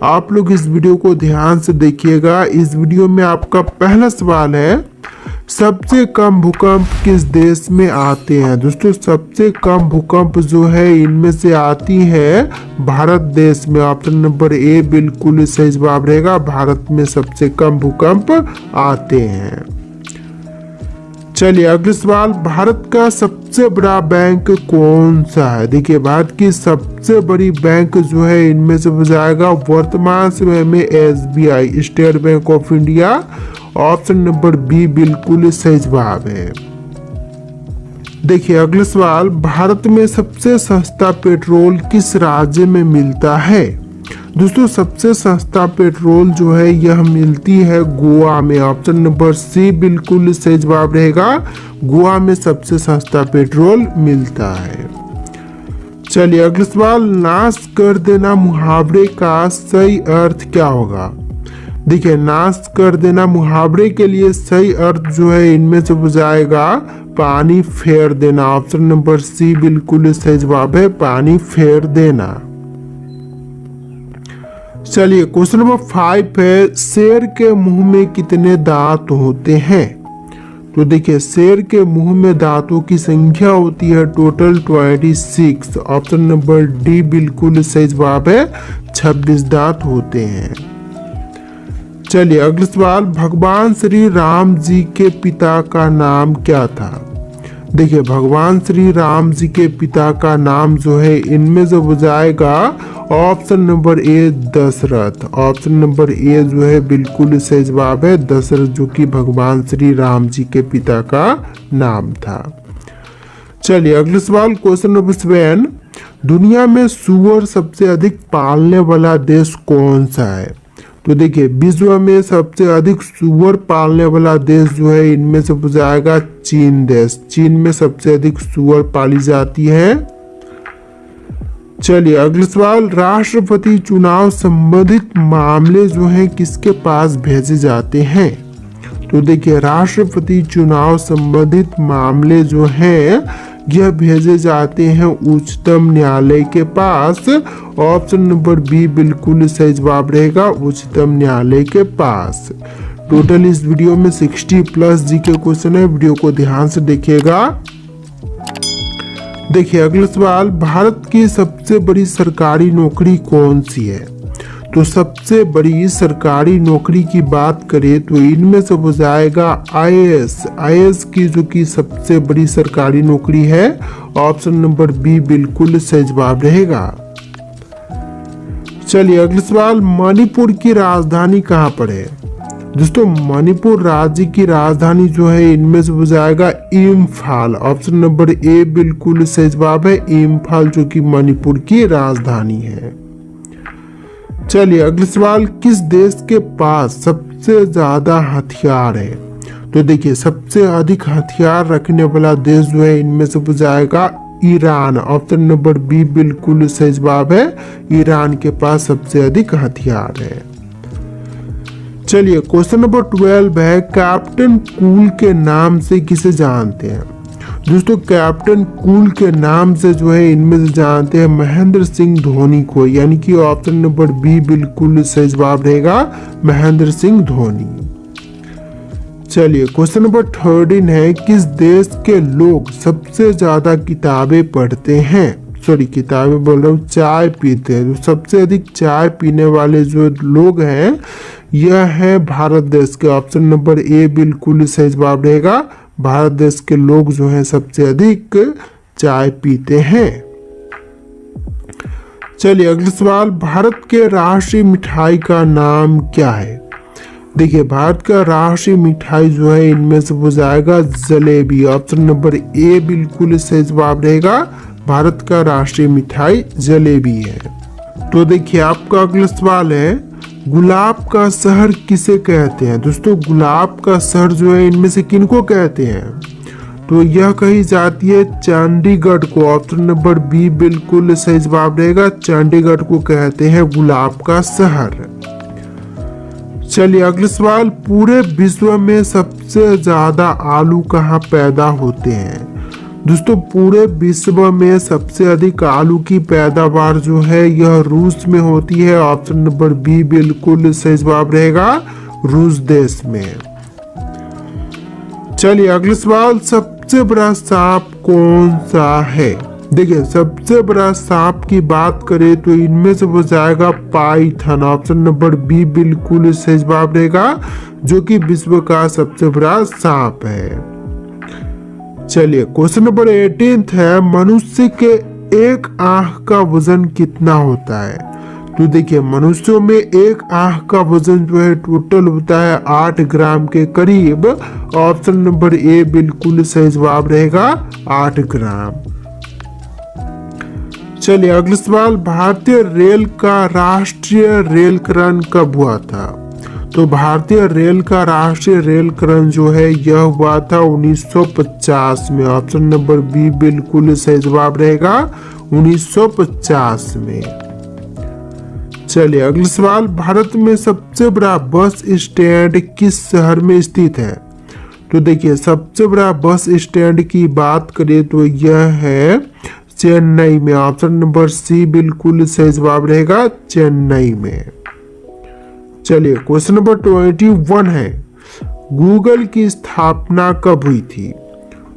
आप लोग इस वीडियो को ध्यान से देखिएगा। इस वीडियो में आपका पहला सवाल है, सबसे कम भूकंप किस देश में आते हैं। दोस्तों सबसे कम भूकंप जो है इनमें से आती है भारत देश में। ऑप्शन नंबर ए बिल्कुल सही जवाब रहेगा, भारत में सबसे कम भूकंप आते हैं। चलिए अगले सवाल, भारत का सबसे बड़ा बैंक कौन सा है। देखिए भारत की सबसे बड़ी बैंक जो है इनमें से हो जाएगा वर्तमान समय में SBI, State Bank of India. Option number B बिल्कुल सही जवाब है। देखिए अगला सवाल, भारत में सबसे सस्ता पेट्रोल किस राज्य में मिलता है। दोस्तों सबसे सस्ता पेट्रोल जो है यह मिलती है गोवा में। ऑप्शन नंबर सी बिल्कुल सही जवाब रहेगा, गोवा में सबसे सस्ता पेट्रोल मिलता है। चलिए अगला सवाल, नाश कर देना मुहावरे का सही अर्थ क्या होगा। देखिए नाश कर देना मुहावरे के लिए सही अर्थ जो है इनमें से हो जाएगा पानी फेर देना। ऑप्शन नंबर सी बिल्कुल सही जवाब है, पानी फेर देना। चलिए क्वेश्चन नंबर 5 है, शेर के मुंह में कितने दांत होते हैं। तो देखिए शेर के मुंह में दांतों की संख्या होती है टोटल 26। ऑप्शन नंबर डी बिल्कुल सही जवाब है, 26 दांत होते हैं। चलिए अगला सवाल, भगवान श्री राम जी के पिता का नाम क्या था। देखिए भगवान श्री राम जी के पिता का नाम जो है इनमें से हो जाएगा option number A Dasharath. Option number A जो है बिल्कुल सही जवाब है, दशरथ, जो कि भगवान श्री राम जी के पिता का नाम था। चलिए अगले सवाल, क्वेश्चन नंबर 7, दुनिया में सूअर सबसे अधिक पालने वाला देश कौन सा है। तो देखिए विश्व में सबसे अधिक सूअर पालने वाला देश जो है इनमें से हो जाएगा चीन देश। चीन में सबसे अधिक सूअर पाली जाती है। चलिए अगले सवाल, राष्ट्रपति चुनाव संबंधित मामले जो हैं किसके पास भेजे जाते हैं। तो देखिए राष्ट्रपति चुनाव संबंधित मामले जो हैं यह भेजे जाते हैं उच्चतम न्यायालय के पास। ऑप्शन नंबर बी बिल्कुल सही जवाब रहेगा, उच्चतम न्यायालय के पास। टोटल इस वीडियो में 60+ जीके क्वेश्चन है, वीडियो को ध्यान से देखिएगा। देखिए अगला सवाल, भारत की सबसे बड़ी सरकारी नौकरी कौन सी है। तो सबसे बड़ी सरकारी नौकरी की बात करें तो इनमें से हो जाएगा IAS की जो कि सबसे बड़ी सरकारी नौकरी है। ऑप्शन नंबर बी बिल्कुल सही जवाब रहेगा। चलिए अगले सवाल, मणिपुर की राजधानी कहाँ पर है। दोस्तों मणिपुर राज्य की राजधानी जो है इनमें से हो जाएगा इम्फाल। ऑप्शन नंबर ए बिल्कुल सही जवाब है, इम्फाल जो कि मणिपुर की राजधानी है। चलिए अगले सवाल, किस देश के पास सबसे ज्यादा हथियार है। तो देखिए सबसे अधिक हथियार रखने वाला देश जो है इनमें से हो जाएगा ईरान। ऑप्शन नंबर बी बिल्कुल सही जवाब है, ईरान के पास सबसे अधिक हथियार है। चलिए क्वेश्चन नंबर 12 है, कैप्टन कूल के नाम से किसे जानते हैं। दोस्तों कैप्टन कूल के नाम से जो है इनमें से जानते हैं महेंद्र सिंह धोनी को, यानी कि ऑप्शन नंबर बी बिल्कुल सही जवाब रहेगा, महेंद्र सिंह धोनी। चलिए क्वेश्चन नंबर 13 है, किस देश के लोग सबसे ज्यादा किताबें पढ़ते हैं। सॉरी किताबें बोल रहा हूँ, चाय पीते हैं। तो सबसे अधिक चाय पीने वाले जो लोग हैं यह है भारत देश के। ऑप्शन नंबर ए बिल्कुल सही जवाब रहेगा, भारत देश के लोग जो हैं सबसे अधिक चाय पीते हैं। चलिए अगले सवाल, भारत के राष्ट्रीय मिठाई का नाम क्या है। देखिए भारत का राष्ट्रीय मिठाई जो है इनमें से हो जाएगा जलेबी। ऑप्शन नंबर ए बिल्कुल सही जवाब रहेगा, भारत का राष्ट्रीय मिठाई जलेबी है। तो देखिए आपका अगला सवाल है, गुलाब का शहर किसे कहते हैं। दोस्तों गुलाब का शहर जो है इनमें से किनको कहते हैं। तो यह कही जाती है चंडीगढ़ को। ऑप्शन नंबर बी बिल्कुल सही जवाब रहेगा, चंडीगढ़ को कहते हैं गुलाब का शहर। चलिए अगले सवाल, पूरे विश्व में सबसे ज्यादा आलू कहाँ पैदा होते हैं। दोस्तों पूरे विश्व में सबसे अधिक आलू की पैदावार जो है यह रूस में होती है। ऑप्शन नंबर बी बिल्कुल सही जवाब रहेगा, रूस देश में। चलिए अगला सवाल, सबसे बड़ा सांप कौन सा है? देखिए सबसे बड़ा सांप की बात करें तो इनमें से हो जाएगा पाइथन। ऑप्शन नंबर बी बिल्कुल सही जवाब रहेगा, जो कि विश्व का सबसे बड़ा सांप है। चलिए क्वेश्चन नंबर 18 है, मनुष्य के एक आंख का वजन कितना होता है? तो देखिए मनुष्यों में एक आंख का वजन जो है टोटल होता है 8 ग्राम के करीब। ऑप्शन नंबर ए बिल्कुल सही जवाब रहेगा, 8 ग्राम। चलिए अगला सवाल, भारतीय रेल का राष्ट्रीय रेलकरण कब हुआ था? तो भारतीय रेल का राष्ट्रीय रेलकरण जो है यह हुआ था 1950 में। ऑप्शन नंबर बी बिल्कुल सही जवाब रहेगा, 1950 में। चलिए अगला सवाल, भारत में सबसे बड़ा बस स्टैंड किस शहर में स्थित है? तो देखिए सबसे बड़ा बस स्टैंड की बात करें तो यह है चेन्नई में। ऑप्शन नंबर सी बिल्कुल सही जवाब रहेगा, चेन्नई में। चलिए क्वेश्चन नंबर 21 है, गूगल की स्थापना कब हुई थी?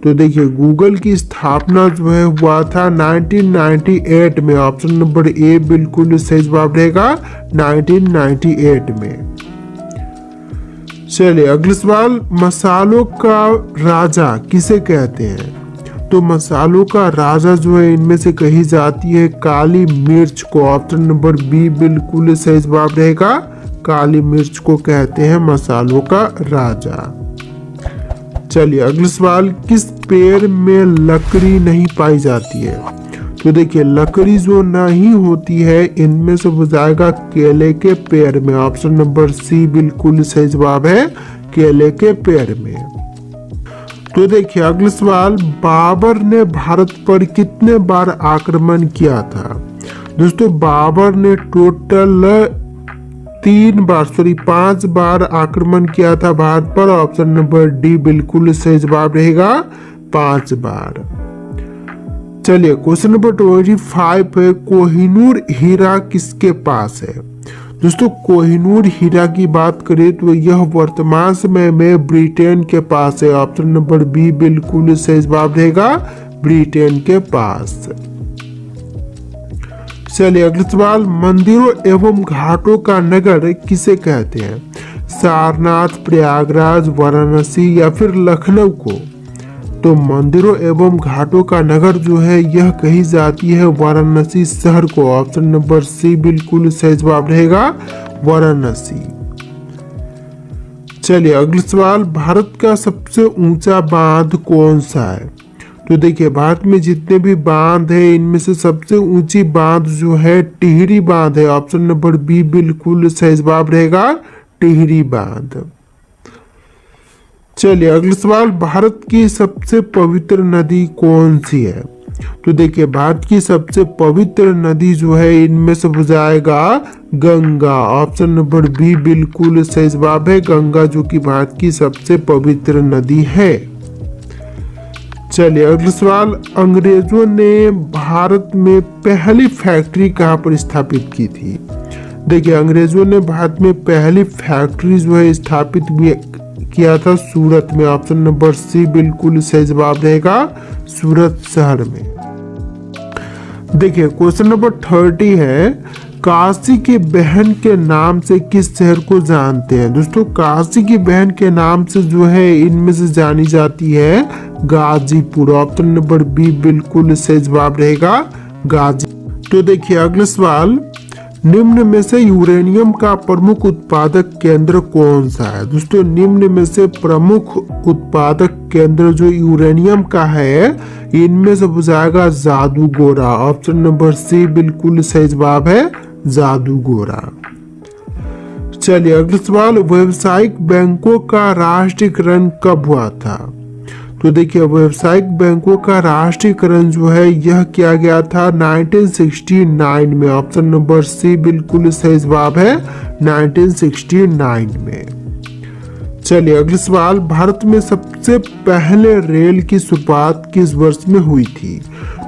तो देखिए गूगल की स्थापना जो है हुआ था 1998 में। ऑप्शन नंबर ए बिल्कुल सही जवाब रहेगा, 1998 में। चलिए अगला सवाल, मसालों का राजा किसे कहते हैं? तो मसालों का राजा जो है इनमें से कही जाती है काली मिर्च को। ऑप्शन नंबर बी बिल्कुल सही जवाब रहेगा, काली मिर्च को कहते हैं मसालों का राजा। चलिए अगला सवाल, किस पेड़ में लकड़ी नहीं पाई जाती है? तो देखिए लकड़ी जो नहीं होती है इनमें से हो जाएगा केले के पेड़ में। ऑप्शन नंबर सी बिल्कुल सही जवाब है, केले के पेड़ में। तो देखिए अगला सवाल, बाबर ने भारत पर कितने बार आक्रमण किया था? दोस्तों बाबर ने टोटल 5 बार आक्रमण किया था भारत पर। ऑप्शन नंबर डी बिल्कुल सही जवाब रहेगा, 5 बार। चलिए क्वेश्चन नंबर 25 है, कोहिनूर हीरा किसके पास है? दोस्तों कोहिनूर हीरा की बात करें तो यह वर्तमान समय में ब्रिटेन के पास है। ऑप्शन नंबर बी बिल्कुल सही जवाब रहेगा, ब्रिटेन के पास। चलिए अगला सवाल, मंदिरों एवं घाटों का नगर किसे कहते हैं? सारनाथ, प्रयागराज, वाराणसी या फिर लखनऊ को? तो मंदिरों एवं घाटों का नगर जो है यह कही जाती है वाराणसी शहर को। ऑप्शन नंबर सी बिल्कुल सही जवाब रहेगा, वाराणसी। चलिए अगला सवाल, भारत का सबसे ऊंचा बांध कौन सा है? तो देखिए भारत में जितने भी बांध है इनमें से सबसे ऊंची बांध जो है टिहरी बांध है। ऑप्शन नंबर बी बिल्कुल सही जवाब रहेगा, टिहरी बांध। चलिए अगला सवाल, भारत की सबसे पवित्र नदी कौन सी है? तो देखिए भारत की सबसे पवित्र नदी जो है इनमें से हो जाएगा गंगा। ऑप्शन नंबर बी बिल्कुल सही जवाब है, गंगा, जो कि भारत की सबसे पवित्र नदी है। चलिए अगला सवाल, अंग्रेजों ने भारत में पहली फैक्ट्री कहाँ पर स्थापित की थी? देखिए अंग्रेजों ने भारत में पहली फैक्ट्री जो है स्थापित किया था सूरत में। ऑप्शन नंबर सी बिल्कुल सही जवाब रहेगा, सूरत शहर में। देखिए क्वेश्चन नंबर 30 है, काशी की बहन के नाम से किस शहर को जानते हैं? दोस्तों काशी की बहन के नाम से जो है इनमें से जानी जाती है गाजीपुर। ऑप्शन नंबर बी बिल्कुल सही जवाब रहेगा, गाजी। तो देखिए अगला सवाल, निम्न में से यूरेनियम का प्रमुख उत्पादक केंद्र कौन सा है? दोस्तों निम्न में से प्रमुख उत्पादक केंद्र जो यूरेनियम का है इनमें से हो जाएगा जादूगोरा। ऑप्शन नंबर सी बिल्कुल सही जवाब है, जादूगोरा। चलिए अगला सवाल, व्यावसायिक बैंकों का राष्ट्रीयकरण कब हुआ था? तो देखिए व्यावसायिक बैंकों का राष्ट्रीयकरण जो है यह किया गया था 1969 में। ऑप्शन नंबर सी बिल्कुल सही जवाब है, 1969 में। चलिए अगला सवाल, भारत में सबसे पहले रेल की शुरुआत किस वर्ष में हुई थी?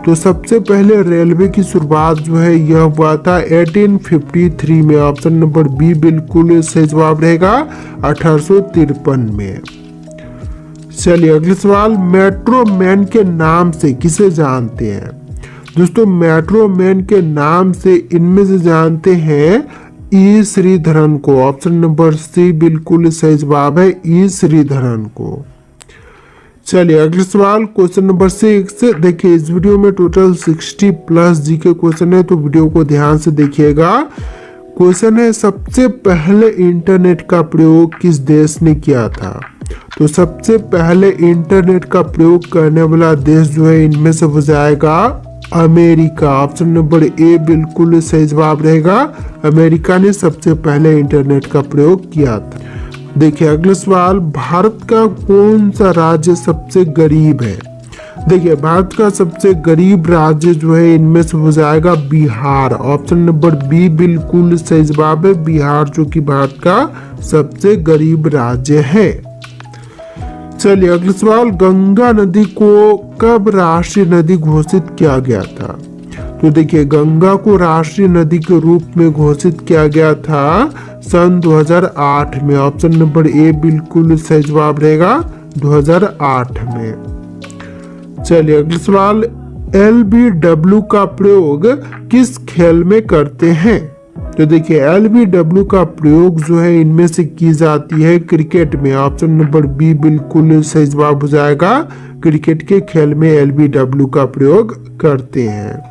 तो सबसे पहले रेलवे की शुरुआत जो है यह हुआ था 1853 में। ऑप्शन नंबर बी बिल्कुल सही जवाब रहेगा, 1853 में। चलिए अगला सवाल, मेट्रो मैन के नाम से किसे जानते हैं? दोस्तों मेट्रो मैन के नाम से इनमें से जानते हैं ई श्रीधरन को। ऑप्शन नंबर सी बिल्कुल सही जवाब है, ई श्रीधरन को। चलिए अगला सवाल, क्वेश्चन नंबर 6। देखिए इस वीडियो में टोटल 60+ जीके क्वेश्चन है, तो वीडियो को ध्यान से देखिएगा। क्वेश्चन है, सबसे पहले इंटरनेट का प्रयोग किस देश ने किया था? तो सबसे पहले इंटरनेट का प्रयोग करने वाला देश जो है इनमें से हो जाएगा अमेरिका। ऑप्शन नंबर ए बिल्कुल सही जवाब रहेगा, अमेरिका ने सबसे पहले इंटरनेट का प्रयोग किया था। देखिए अगला सवाल, भारत का कौन सा राज्य सबसे गरीब है? देखिए भारत का सबसे गरीब राज्य जो है इनमें से हो जाएगा बिहार। ऑप्शन नंबर बी बिल्कुल सही जवाब है, बिहार जो कि भारत का सबसे गरीब राज्य है। चलिए अगला सवाल, गंगा नदी को कब राष्ट्रीय नदी घोषित किया गया था? तो देखिए गंगा को राष्ट्रीय नदी के रूप में घोषित किया गया था सन 2008 में। ऑप्शन नंबर ए बिल्कुल सही जवाब रहेगा, 2008 में। चलिए अगला सवाल, LBW का प्रयोग किस खेल में करते हैं? तो देखिए LBW का प्रयोग जो है इनमें से की जाती है क्रिकेट में। ऑप्शन नंबर बी बिल्कुल सही जवाब हो जाएगा, क्रिकेट के खेल में LBW का प्रयोग करते हैं।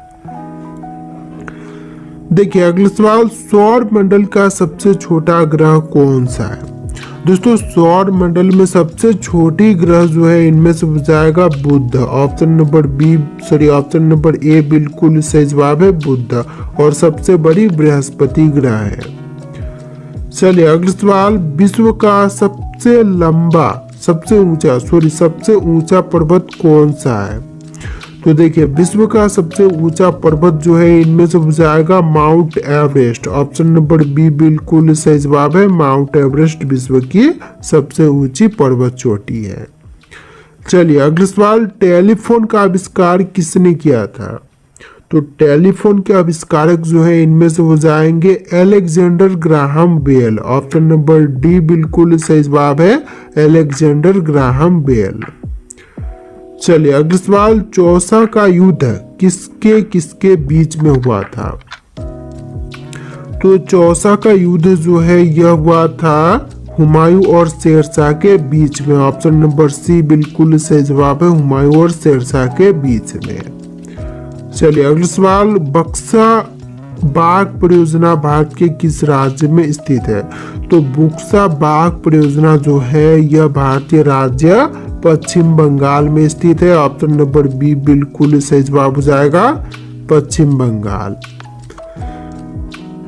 देखिए अगला सवाल, सौर मंडल का सबसे छोटा ग्रह कौन सा है? दोस्तों सौर मंडल में सबसे छोटी ग्रह जो है इनमें से हो जाएगा बुध। ऑप्शन नंबर ए बिल्कुल सही जवाब है, बुध। और सबसे बड़ी बृहस्पति ग्रह है। चलिए अगला सवाल, विश्व का सबसे ऊंचा पर्वत कौन सा है? तो देखिए विश्व का सबसे ऊंचा पर्वत जो है इनमें से हो जाएगा Mount Everest. Option number B बिल्कुल सही जवाब है, माउंट एवरेस्ट विश्व की सबसे ऊंची पर्वत चोटी है। चलिए अगला सवाल, टेलीफोन का आविष्कार किसने किया था? तो टेलीफोन के आविष्कारक जो है इनमें से हो जाएंगे Alexander Graham Bell. Option number D बिल्कुल सही जवाब है, अलेक्जेंडर ग्राहम बेल। चलिए अगला सवाल, चौसा का युद्ध किसके किसके बीच में हुआ था? तो चौसा का युद्ध जो है यह हुआ था हुमायूं और शेरशाह के बीच में। ऑप्शन नंबर सी बिल्कुल सही जवाब है, हुमायूं और शेरशाह के बीच में। चलिए अगला सवाल, बक्सा बाघ परियोजना भारत के किस राज्य में स्थित है? तो बुक्सा बाघ परियोजना जो है यह भारतीय राज्य पश्चिम बंगाल में स्थित है। ऑप्शन नंबर बी बिल्कुल सही जवाब हो जाएगा, पश्चिम बंगाल।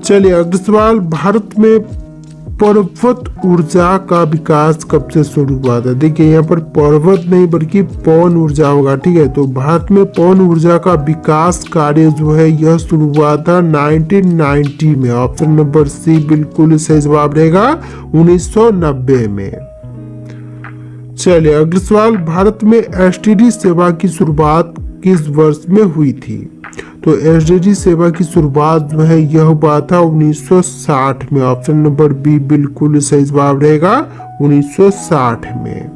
चलिए अगला सवाल, भारत में पर्वत ऊर्जा का विकास कब से शुरू हुआ था? देखिए यहाँ पर पर्वत नहीं बल्कि पवन ऊर्जा होगा, ठीक है। तो भारत में पवन ऊर्जा का विकास कार्य जो है यह शुरू हुआ था 1990 में। ऑप्शन नंबर सी बिल्कुल सही जवाब रहेगा, 1990 में। चलिए अगला सवाल, भारत में एसटीडी सेवा की शुरुआत किस वर्ष में हुई थी? तो एसटीडी सेवा की शुरुआत जो है यह हुआ था 1960 में। ऑप्शन नंबर बी बिल्कुल सही जवाब रहेगा, 1960 में।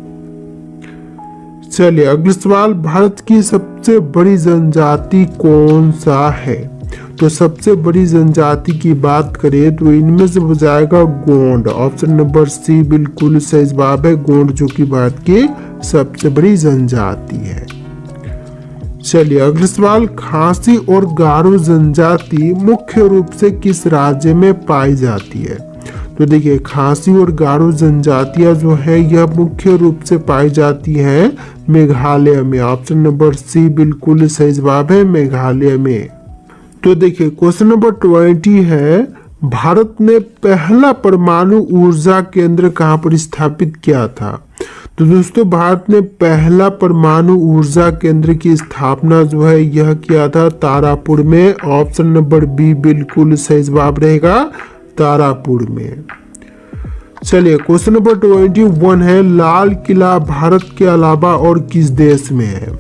चलिए अगला सवाल, भारत की सबसे बड़ी जनजाति कौन सा है? तो सबसे बड़ी जनजाति की बात करें तो इनमें से हो जाएगा गोंड। ऑप्शन नंबर सी बिल्कुल सही जवाब है, गोंड जो कि भारत की सबसे बड़ी जनजाति है। चलिए अगला सवाल, खासी और गारो जनजाति मुख्य रूप से किस राज्य में पाई जाती है? तो देखिए खासी और गारो जनजातियां जो है यह मुख्य रूप से पाई जाती है मेघालय में। ऑप्शन नंबर सी बिल्कुल सही जवाब है, मेघालय में। तो देखिए क्वेश्चन नंबर 20 है, भारत ने पहला परमाणु ऊर्जा केंद्र कहां पर स्थापित किया था? तो दोस्तों भारत ने पहला परमाणु ऊर्जा केंद्र की स्थापना जो है यह किया था तारापुर में। ऑप्शन नंबर बी बिल्कुल सही जवाब रहेगा, तारापुर में। चलिए क्वेश्चन नंबर 21 है, लाल किला भारत के अलावा और किस देश में है?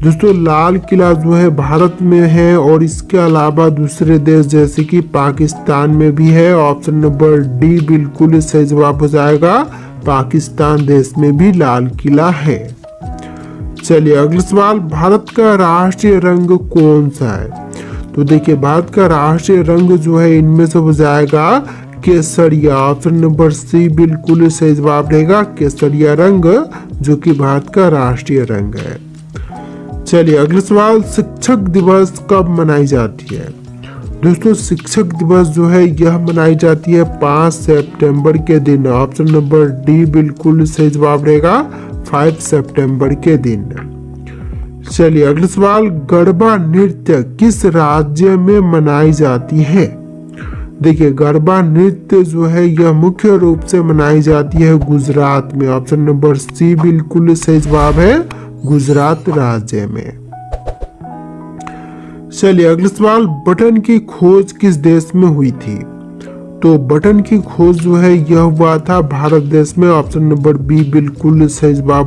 दोस्तों लाल किला जो है भारत में है और इसके अलावा दूसरे देश जैसे कि पाकिस्तान में भी है। ऑप्शन नंबर डी बिल्कुल सही जवाब हो जाएगा, पाकिस्तान देश में भी लाल किला है। चलिए अगला सवाल, भारत का राष्ट्रीय रंग कौन सा है? तो देखिए भारत का राष्ट्रीय रंग जो है इनमें से हो जाएगा केसरिया। ऑप्शन नंबर सी बिल्कुल सही जवाब रहेगा, केसरिया रंग जो कि भारत का राष्ट्रीय रंग है। चलिए अगला सवाल, शिक्षक दिवस कब मनाई जाती है? दोस्तों शिक्षक दिवस जो है यह मनाई जाती है 5 सितंबर के दिन। ऑप्शन नंबर डी बिल्कुल सही जवाब रहेगा, 5 सितंबर के दिन। चलिए अगला सवाल, गरबा नृत्य किस राज्य में मनाई जाती है? देखिए गरबा नृत्य जो है यह मुख्य रूप से मनाई जाती है गुजरात में। ऑप्शन नंबर सी बिल्कुल सही जवाब है, गुजरात राज्य में। चलिए अगला सवाल, बटन की खोज किस देश में हुई थी? तो बटन की खोज जो है यह हुआ था भारत देश में। ऑप्शन नंबर बी बिल्कुल सही जवाब